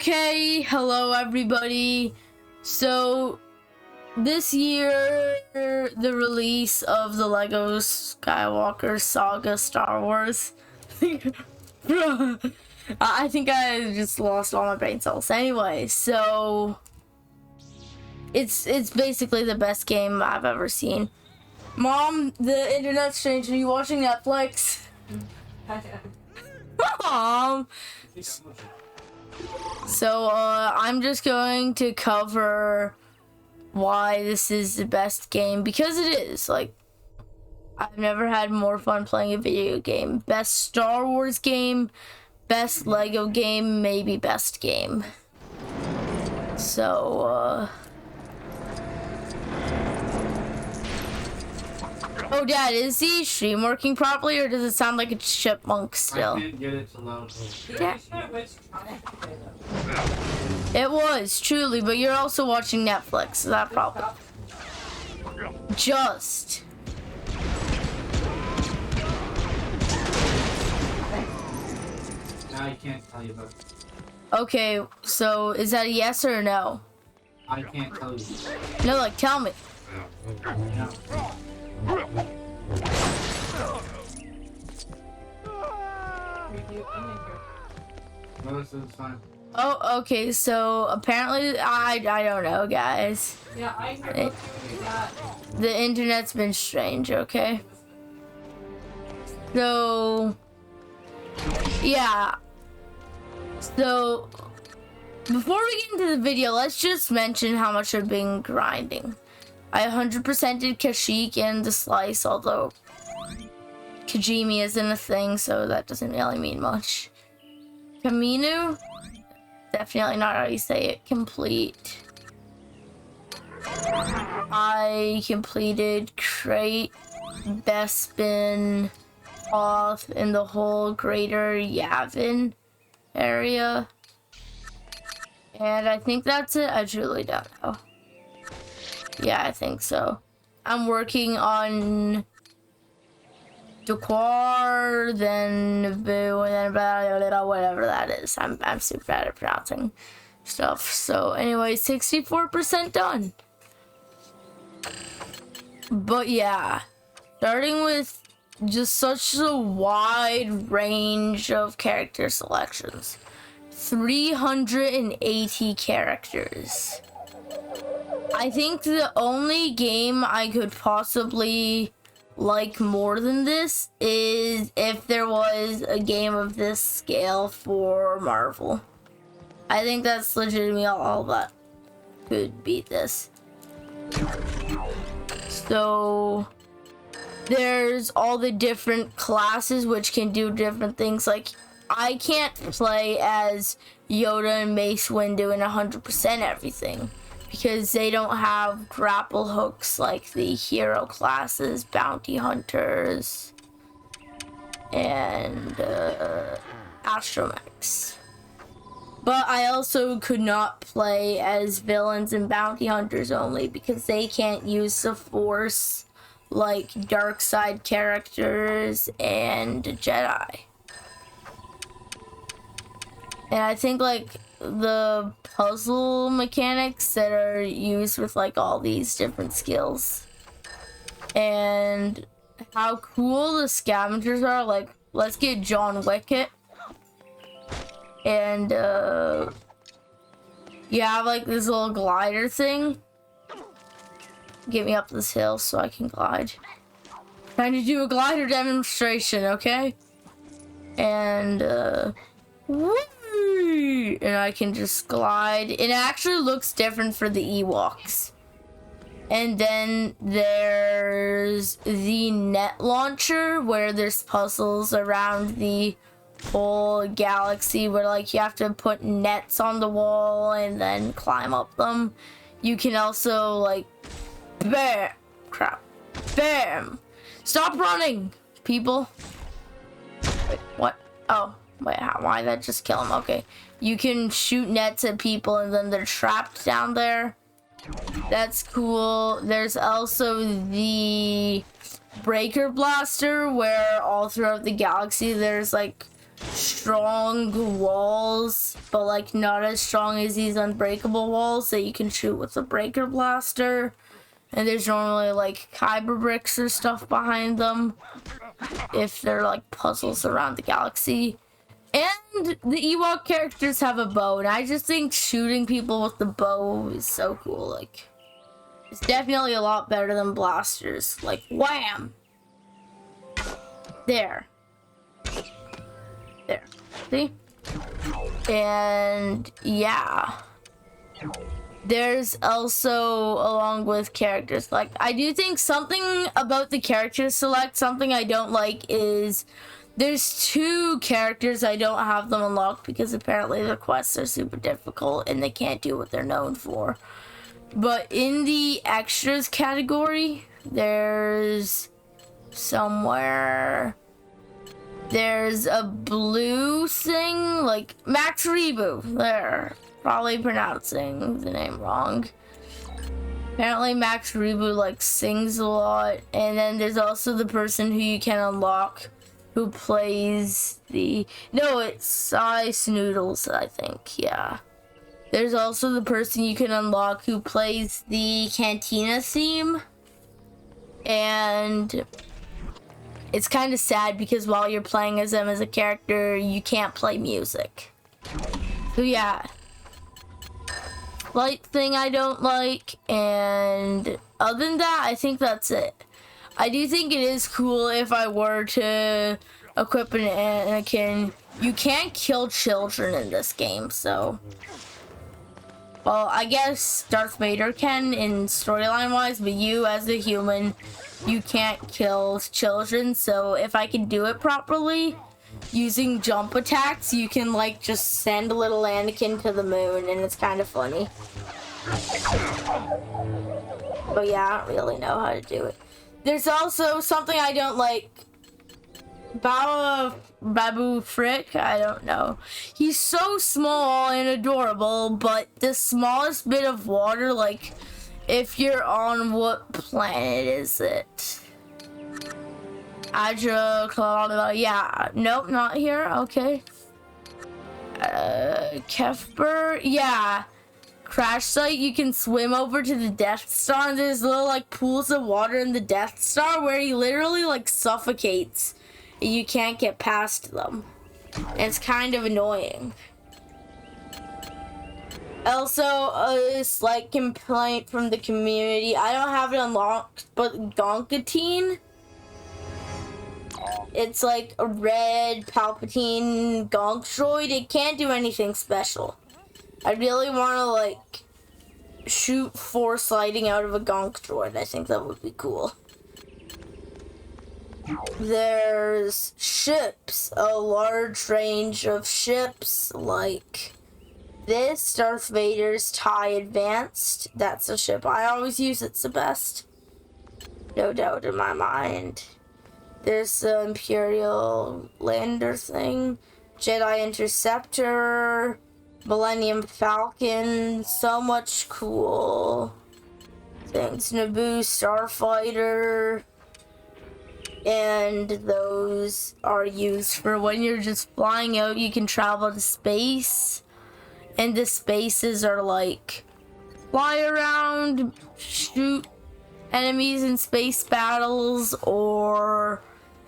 Okay, hello everybody. So this year, the release of the Lego Skywalker Saga Star Wars. I think I just lost all my brain cells. Anyway, so it's basically the best game I've ever seen. Mom, the internet's strange. Are you watching Netflix? Mom. So I'm just going to cover why this is the best game, because it is. Like, I've never had more fun playing a video game. Best Star Wars game, best Lego game, maybe best game. So oh, Dad, is the stream working properly, or does it sound like a chipmunk still? I can't get it to load. Yeah. It was, truly, but you're also watching Netflix, so that problem. Just. Now I can't tell you, but Okay, so is that a yes or a no? I can't tell you. No, like, tell me. No. No, this is fine. Oh, okay, so apparently, I don't know, guys. Yeah, I heard that. The internet's been strange, okay? So, yeah. So, before we get into the video, let's just mention how much I've been grinding. I 100%ed Kashyyyk and the Slice, although Kajimi isn't a thing, so that doesn't really mean much. Kaminu? Definitely not how you say it. Complete. I completed Crate, Bespin, Off, in the whole greater Yavin area. And I think that's it. I truly don't know. Yeah, I think so. I'm working on Dakwar, then Naboo, and then blah, blah, blah, whatever that is. I'm super bad at pronouncing stuff. So anyway, 64% done. But yeah, starting with just such a wide range of character selections. 380 characters. I think the only game I could possibly like more than this is if there was a game of this scale for Marvel. I think that's legitimately all that could beat this. So there's all the different classes which can do different things. Like, I can't play as Yoda and Mace Windu doing 100% everything, because they don't have grapple hooks like the hero classes, bounty hunters, and astromechs. But I also could not play as villains and bounty hunters only, because they can't use the Force like dark side characters and Jedi. And I think like the puzzle mechanics that are used with like all these different skills and how cool the scavengers are. Like, let's get John Wick it. And you have like this little glider thing. Get me up this hill so I can glide. Trying to do a glider demonstration, okay? And whoo! And I can just glide. It actually looks different for the Ewoks. And then there's the net launcher, where there's puzzles around the whole galaxy where like you have to put nets on the wall and then climb up them. You can also like bam, crap, bam. Stop running, people. Wait, what? Oh. Wait, why did that just kill him? Okay. You can shoot nets at people and then they're trapped down there. That's cool. There's also the Breaker Blaster, where all throughout the galaxy there's like strong walls, but like not as strong as these unbreakable walls that you can shoot with a breaker blaster. And there's normally like kyber bricks or stuff behind them if they're like puzzles around the galaxy. And the Ewok characters have a bow, and I just think shooting people with the bow is so cool. Like, it's definitely a lot better than blasters. Like, wham! There. There. See? And yeah. There's also, along with characters, like, I do think something about the character select, something I don't like is there's 2 characters I don't have them unlocked because apparently their quests are super difficult and they can't do what they're known for. But in the extras category, there's somewhere, there's a blue thing, like Max Reboot, there. Probably pronouncing the name wrong. Apparently Max Reboot like sings a lot. And then there's also the person who you can unlock who plays the... No, it's Ice Noodles, I think. Yeah. There's also the person you can unlock who plays the Cantina theme. And it's kind of sad because while you're playing as them as a character, you can't play music. So yeah. Light thing I don't like, and other than that, I think that's it. I do think it is cool if I were to equip an Anakin. You can't kill children in this game, so... Well, I guess Darth Vader can in storyline-wise, but you as a human, you can't kill children, so if I can do it properly, using jump attacks, you can like just send a little Anakin to the moon, and it's kind of funny. But yeah, I don't really know how to do it. There's also something I don't like. Babu Frick, I don't know. He's so small and adorable, but the smallest bit of water, like, if you're on what planet is it? Yeah, nope, not here, okay. Kefber, yeah. Crash site, you can swim over to the Death Star, and there's little, like, pools of water in the Death Star where he literally, like, suffocates. And you can't get past them. And it's kind of annoying. Also, a slight complaint from the community. I don't have it unlocked, but Gonkatine, it's like a red Palpatine Gonk droid. It can't do anything special. I really want to, like, shoot Force lighting out of a Gonk droid. I think that would be cool. There's ships, a large range of ships, like this, Darth Vader's TIE Advanced. That's a ship I always use, it's the best. No doubt in my mind. There's the Imperial Lander thing, Jedi Interceptor, Millennium Falcon, so much cool things. Naboo Starfighter. And those are used for when you're just flying out, you can travel to space. And the spaces are like fly around, shoot enemies in space battles, or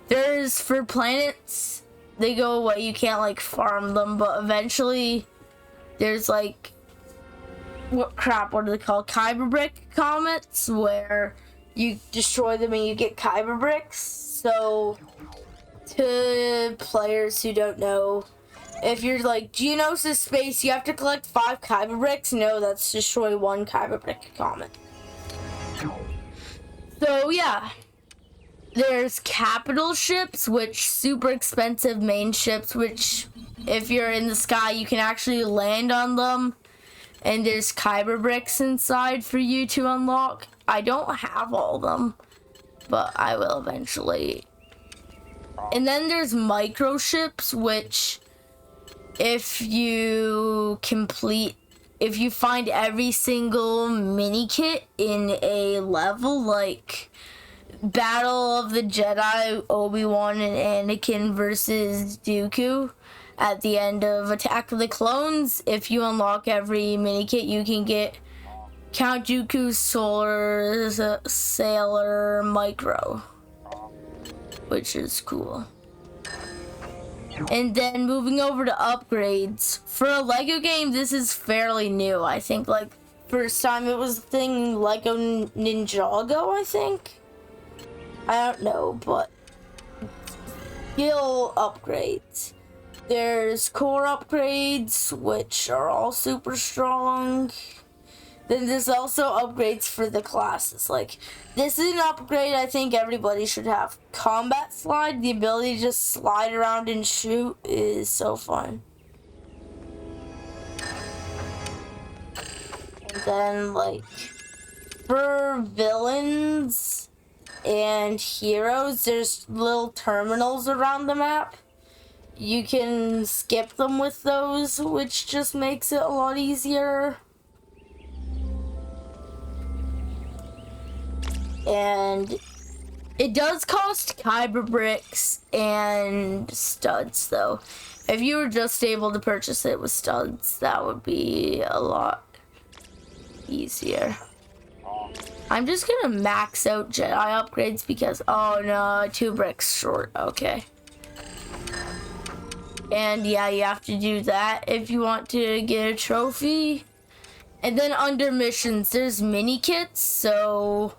there's for planets, they go away, you can't like farm them, but eventually there's like, what are they called? Kyber brick comets, where you destroy them and you get kyber bricks. So, to players who don't know, if you're like, Geonosis space, you have to collect 5 kyber bricks. No, that's destroy 1 kyber brick comet. So, yeah. There's capital ships, which super expensive main ships, which if you're in the sky, you can actually land on them. And there's kyber bricks inside for you to unlock. I don't have all of them, but I will eventually. And then there's micro ships, which if you find every single mini kit in a level, like Battle of the Jedi, Obi-Wan and Anakin versus Dooku, At the end of Attack of the Clones, if you unlock every mini kit, you can get Count Dooku's Solar Sailor Micro, which is cool. And then moving over to upgrades. For a Lego game, this is fairly new. I think like first time it was a thing, Lego Ninjago, I think. I don't know, but skill upgrades. There's core upgrades, which are all super strong. Then there's also upgrades for the classes. Like, this is an upgrade I think everybody should have. Combat slide, the ability to just slide around and shoot is so fun. And then, like, for villains and heroes, there's little terminals around the map. You can skip them with those, which just makes it a lot easier. And it does cost Kyber bricks and studs, though. If you were just able to purchase it with studs, that would be a lot easier. I'm just gonna max out Jedi upgrades because, oh no, 2 bricks short, okay. And yeah, you have to do that if you want to get a trophy. And then under missions, there's mini kits, so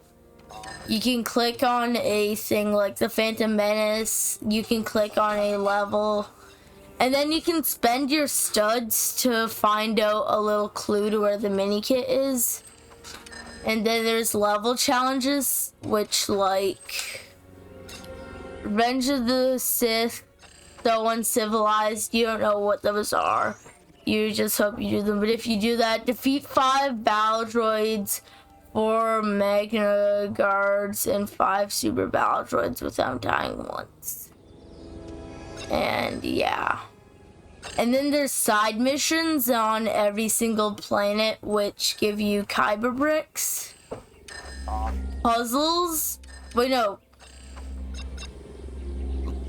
you can click on a thing like the Phantom Menace, you can click on a level, and then you can spend your studs to find out a little clue to where the mini kit is. And then there's level challenges, which like Revenge of the Sith, So Uncivilized, you don't know what those are. You just hope you do them. But if you do that, defeat 5 battle droids, 4 Magna Guards, and 5 super battle droids without dying once. And yeah. And then there's side missions on every single planet, which give you Kyber bricks. Puzzles. Wait, no.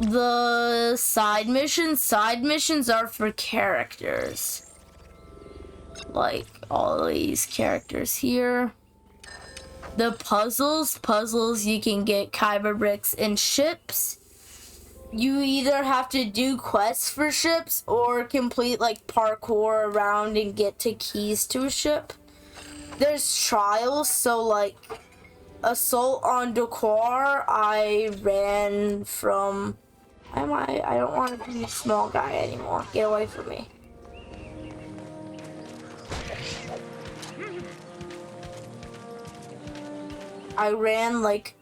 The side missions are for characters. Like all these characters here. The puzzles you can get Kyber bricks and ships. You either have to do quests for ships or complete like parkour around and get to keys to a ship. There's trials, so like Assault on Dakar, I ran from... I don't want to be a small guy anymore. Get away from me. I ran like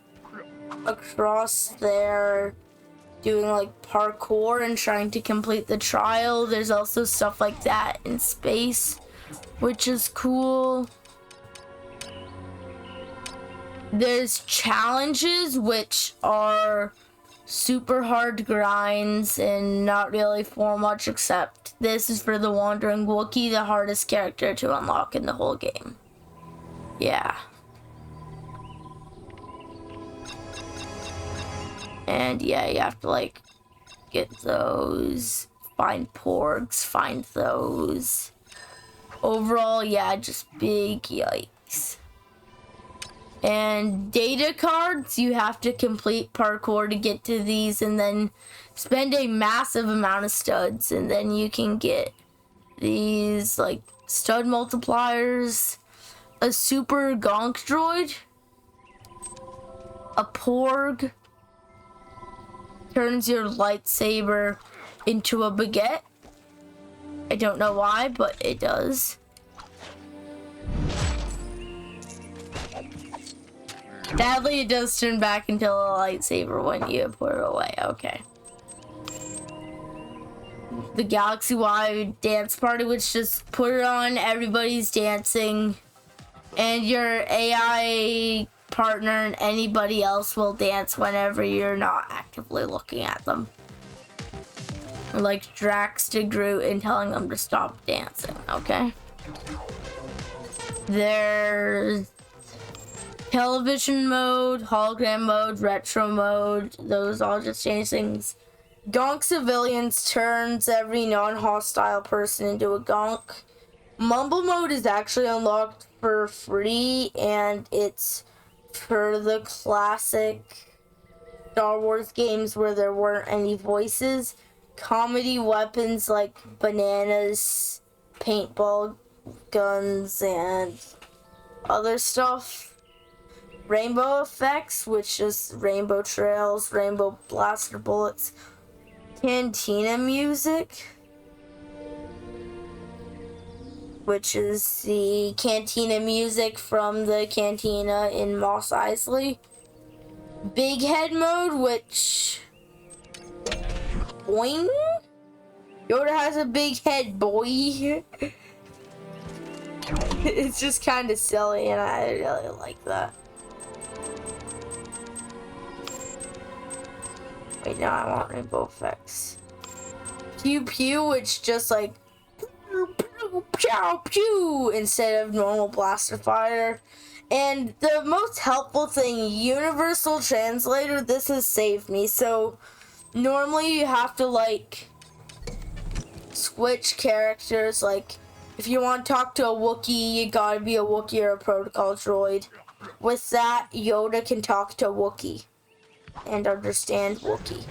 across there doing like parkour and trying to complete the trial. There's also stuff like that in space, which is cool. There's challenges, which are super hard grinds and not really for much, except this is for the Wandering Wookiee, the hardest character to unlock in the whole game. Yeah. And yeah, you have to like get those, find porgs, find those. Overall, yeah, just big yikes. And data cards, you have to complete parkour to get to these and then spend a massive amount of studs, and then you can get these like stud multipliers, a super gonk droid, a porg, turns your lightsaber into a baguette. I don't know why, but it does. Sadly, it does turn back into a lightsaber when you put it away. Okay. The galaxy-wide dance party, which just put it on, everybody's dancing, and your AI partner and anybody else will dance whenever you're not actively looking at them. Like Drax to Groot and telling them to stop dancing, okay? There's television mode, hologram mode, retro mode. Those all just change things. Gonk Civilians turns every non-hostile person into a gonk. Mumble mode is actually unlocked for free, and it's for the classic Star Wars games where there weren't any voices. Comedy weapons like bananas, paintball guns, and other stuff. Rainbow effects, which is rainbow trails, rainbow blaster bullets, cantina music, which is the cantina music from the cantina in Mos Eisley. Big head mode, which... Boing? Yoda has a big head, boy. It's just kind of silly, and I really like that. Wait, now I want rainbow effects. Pew pew, which just like pew pew pew pew instead of normal blaster fire. And the most helpful thing, Universal Translator, this has saved me. So normally you have to like switch characters. Like if you want to talk to a Wookiee, you gotta be a Wookiee or a protocol droid. With that, Yoda can talk to Wookiee and understand Wookiee.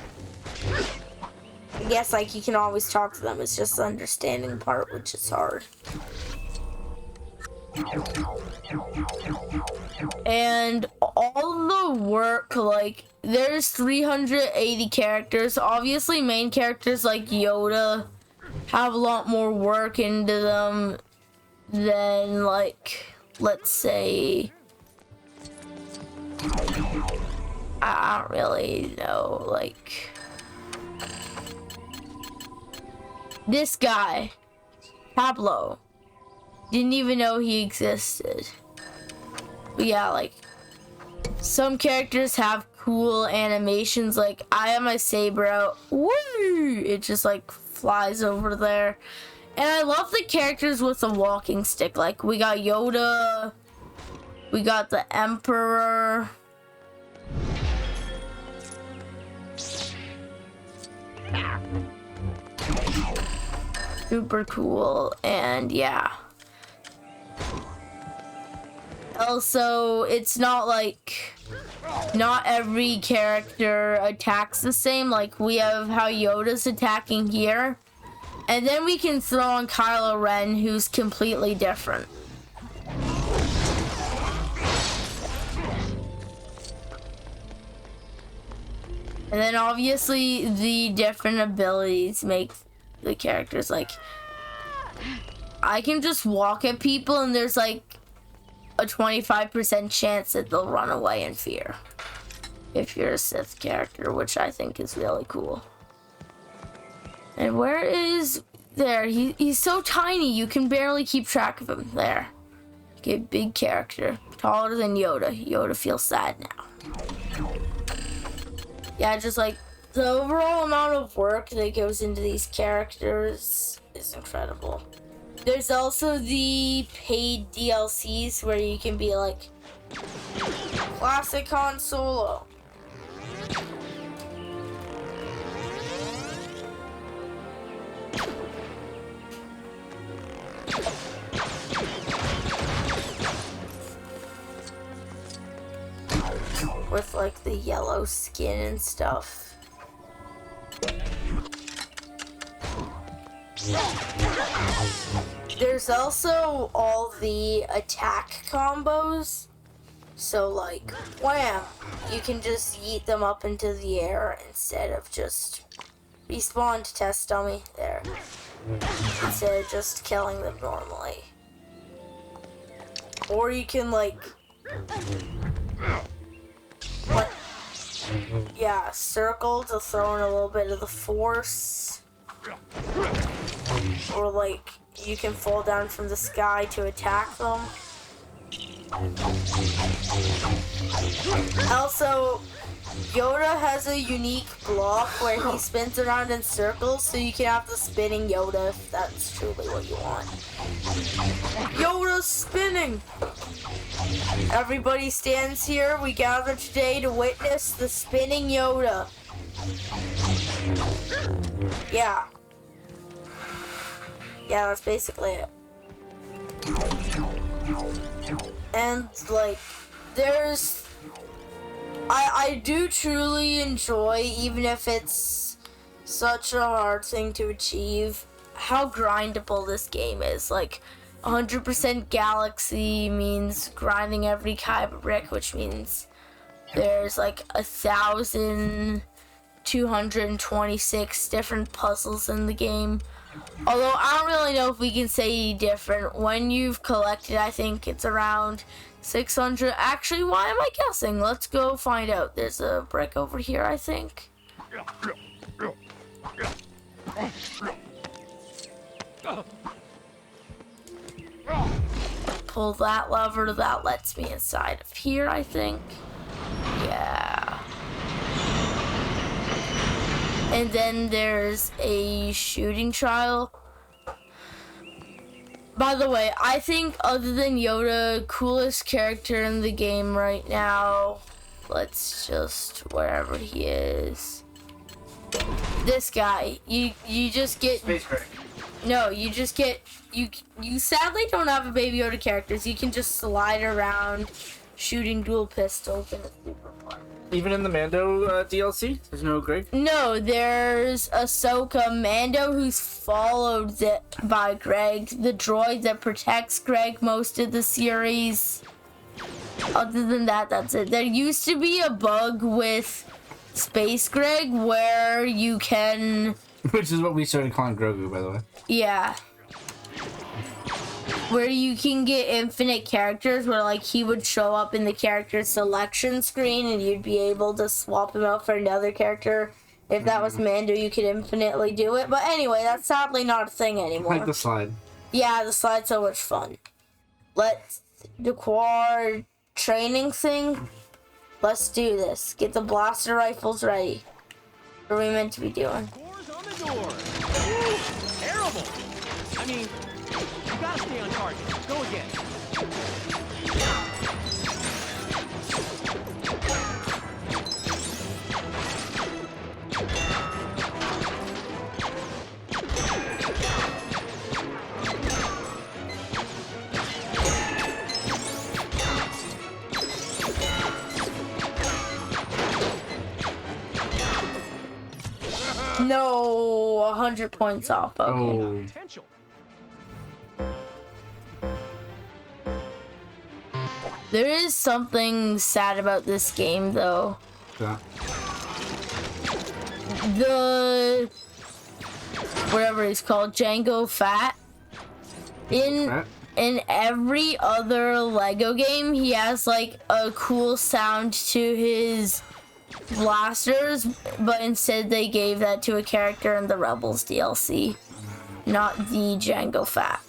I guess like you can always talk to them, it's just the understanding part which is hard. And all the work, like there's 380 characters. Obviously main characters like Yoda have a lot more work into them than like, let's say, I don't really know, like this guy, Pablo, didn't even know he existed. But yeah, like some characters have cool animations, like I have my saber out, woo! It just like flies over there. And I love the characters with the walking stick. Like we got Yoda, we got the Emperor. Super cool, and yeah. Also, it's not like not every character attacks the same. Like we have how Yoda's attacking here, and then we can throw on Kylo Ren, who's completely different. And then obviously the different abilities make the characters, like I can just walk at people and there's like a 25% chance that they'll run away in fear if you're a Sith character, which I think is really cool. And where is there? He's so tiny you can barely keep track of him. There. Okay, big character, taller than Yoda. Yoda feels sad now. Yeah, just like the overall amount of work that goes into these characters is incredible. There's also the paid DLCs where you can be like Classic Han Solo. With like the yellow skin and stuff. There's also all the attack combos. So like, wham! You can just yeet them up into the air instead of just respawn to test dummy there. Instead of just killing them normally. Or you can like, what? Yeah, circle to throw in a little bit of the force. Or like, you can fall down from the sky to attack them. Also, Yoda has a unique block where he spins around in circles, so you can have the spinning Yoda if that's truly what you want. Yoda's spinning! Everybody stands here. We gather today to witness the spinning Yoda. Yeah. Yeah, that's basically it. And like, there's, I do truly enjoy, even if it's such a hard thing to achieve, how grindable this game is. Like, 100% galaxy means grinding every Kyber brick, which means there's like 1,226 different puzzles in the game. Although I don't really know if we can say different. When you've collected, I think it's around 600. Actually, why am I guessing? Let's go find out. There's a brick over here, I think. Pull that lever, that lets me inside of here, I think. Yeah. And then there's a shooting trial. By the way, I think other than Yoda, coolest character in the game right now, let's just, wherever he is. This guy. You just get... Space Critic. No, you just get... You sadly don't have a Baby Yoda character, so you can just slide around shooting dual pistols, and it's super fun. Even in the Mando DLC, there's no Greg. No, there's Ahsoka. Mando, who's followed by Greg, the droid that protects Greg most of the series. Other than that, that's it. There used to be a bug with Space Greg where you can... Which is what we started calling Grogu, by the way. Yeah. Where you can get infinite characters, where like he would show up in the character selection screen and you'd be able to swap him out for another character. If that was Mando, you could infinitely do it. But anyway, that's sadly not a thing anymore. Like the slide. Yeah, the slide's so much fun. Let's the quad training thing. Let's do this. Get the blaster rifles ready. What are we meant to be doing? Scores on the door. Woo, terrible. I mean, you gotta stay on target. Go again. No, 100 points off. Okay. Oh. Potential. There is something sad about this game, though. Yeah. The whatever he's called, Django Fat. In every other Lego game, he has like a cool sound to his blasters, but instead they gave that to a character in the Rebels DLC, not the Django Fat.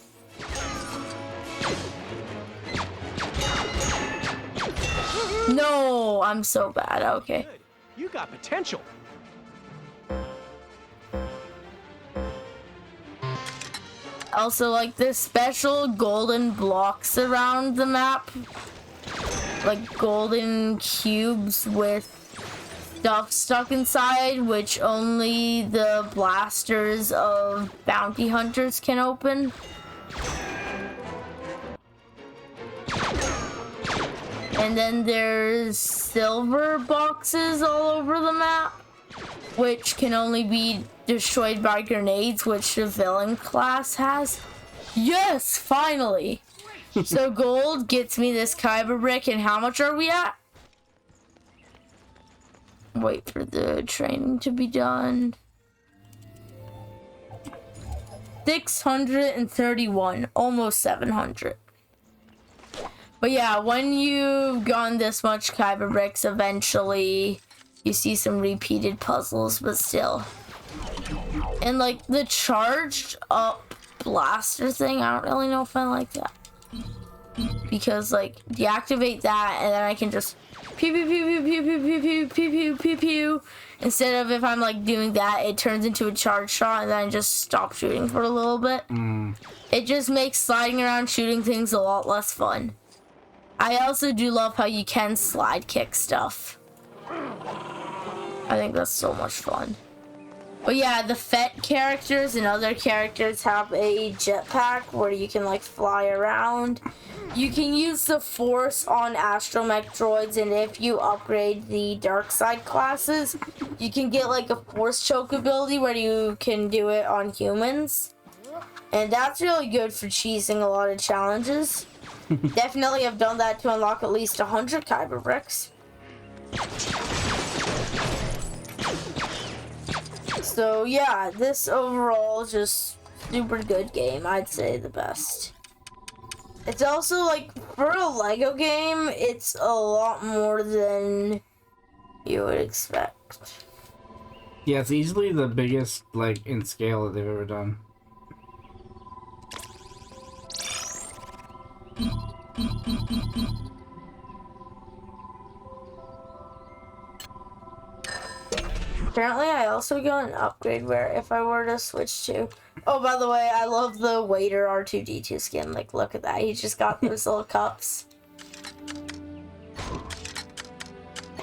No, I'm so bad. Okay. Good. You got potential. Also, like, there's special golden blocks around the map, like golden cubes with stuff stuck inside, which only the blasters of bounty hunters can open. And then there's silver boxes all over the map, which can only be destroyed by grenades, which the villain class has. Yes, finally! So gold gets me this Kyber brick, and how much are we at? Wait for the training to be done. 631, almost 700. But yeah, when you've gone this much Kyber bricks, eventually you see some repeated puzzles, but still. And like the charged up blaster thing, I don't really know if I like that. Because like, deactivate that and then I can just pew pew pew pew pew pew pew pew pew pew pew. Instead of if I'm like doing that, it turns into a charge shot and then I just stop shooting for a little bit. It just makes sliding around shooting things a lot less fun. I also do love how you can slide kick stuff. I think that's so much fun. But yeah, the Fett characters and other characters have a jetpack where you can like fly around. You can use the Force on astromech droids, and if you upgrade the dark side classes, you can get like a Force choke ability where you can do it on humans. And that's really good for cheesing a lot of challenges. Definitely have done that to unlock at least 100 Kyber bricks. So yeah, this overall is just super good game. I'd say the best. It's also like for a Lego game, it's a lot more than you would expect. Yeah, it's easily the biggest like in scale that they've ever done. Apparently, I also got an upgrade where if I were to switch to... Oh, by the way, I love the waiter R2-D2 skin. Like, look at that. He just got those little cups.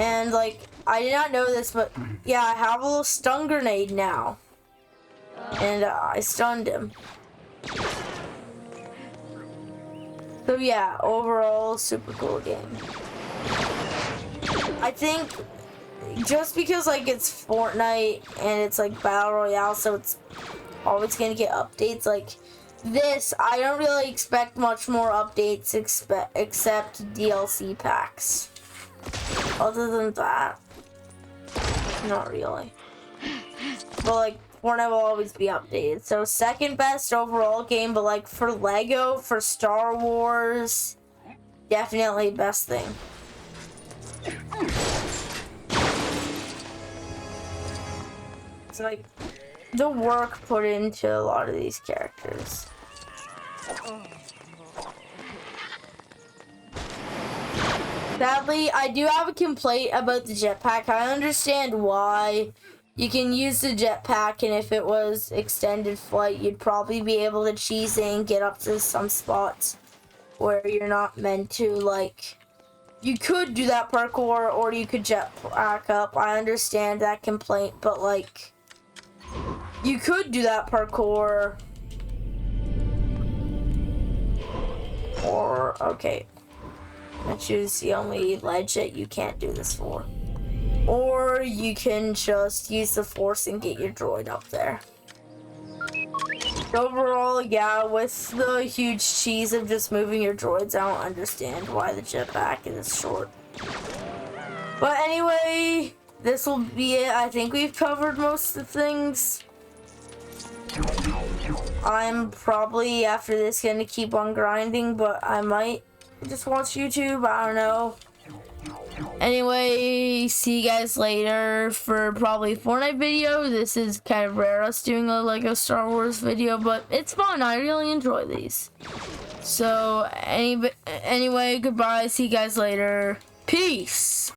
And, like, I did not know this, but yeah, I have a little stun grenade now. And I stunned him. So yeah, overall, super cool game. I think... just because like it's Fortnite and it's like Battle Royale, so it's always gonna get updates like this, I don't really expect much more updates except DLC packs. Other than that, not really. But like Fortnite will always be updated. So second best overall game, but like for Lego, for Star Wars, definitely best thing. Like the work put into a lot of these characters. Sadly, I do have a complaint about the jetpack. I understand why. You can use the jetpack, and if it was extended flight, you'd probably be able to cheese and get up to some spots where you're not meant to. Like, you could do that parkour, or you could jetpack up. I understand that complaint, but like, you could do that parkour. Or, okay. I choose the only ledge that you can't do this for. Or you can just use the Force and get your droid up there. Overall, yeah, with the huge cheese of just moving your droids, I don't understand why the jetpack is short. But anyway, this will be it. I think we've covered most of the things. I'm probably, after this, gonna keep on grinding, but I might just watch YouTube. I don't know. Anyway, see you guys later for probably a Fortnite video. This is kind of rare us doing a Lego Star Wars video, but it's fun. I really enjoy these. So, anyway, goodbye. See you guys later. Peace.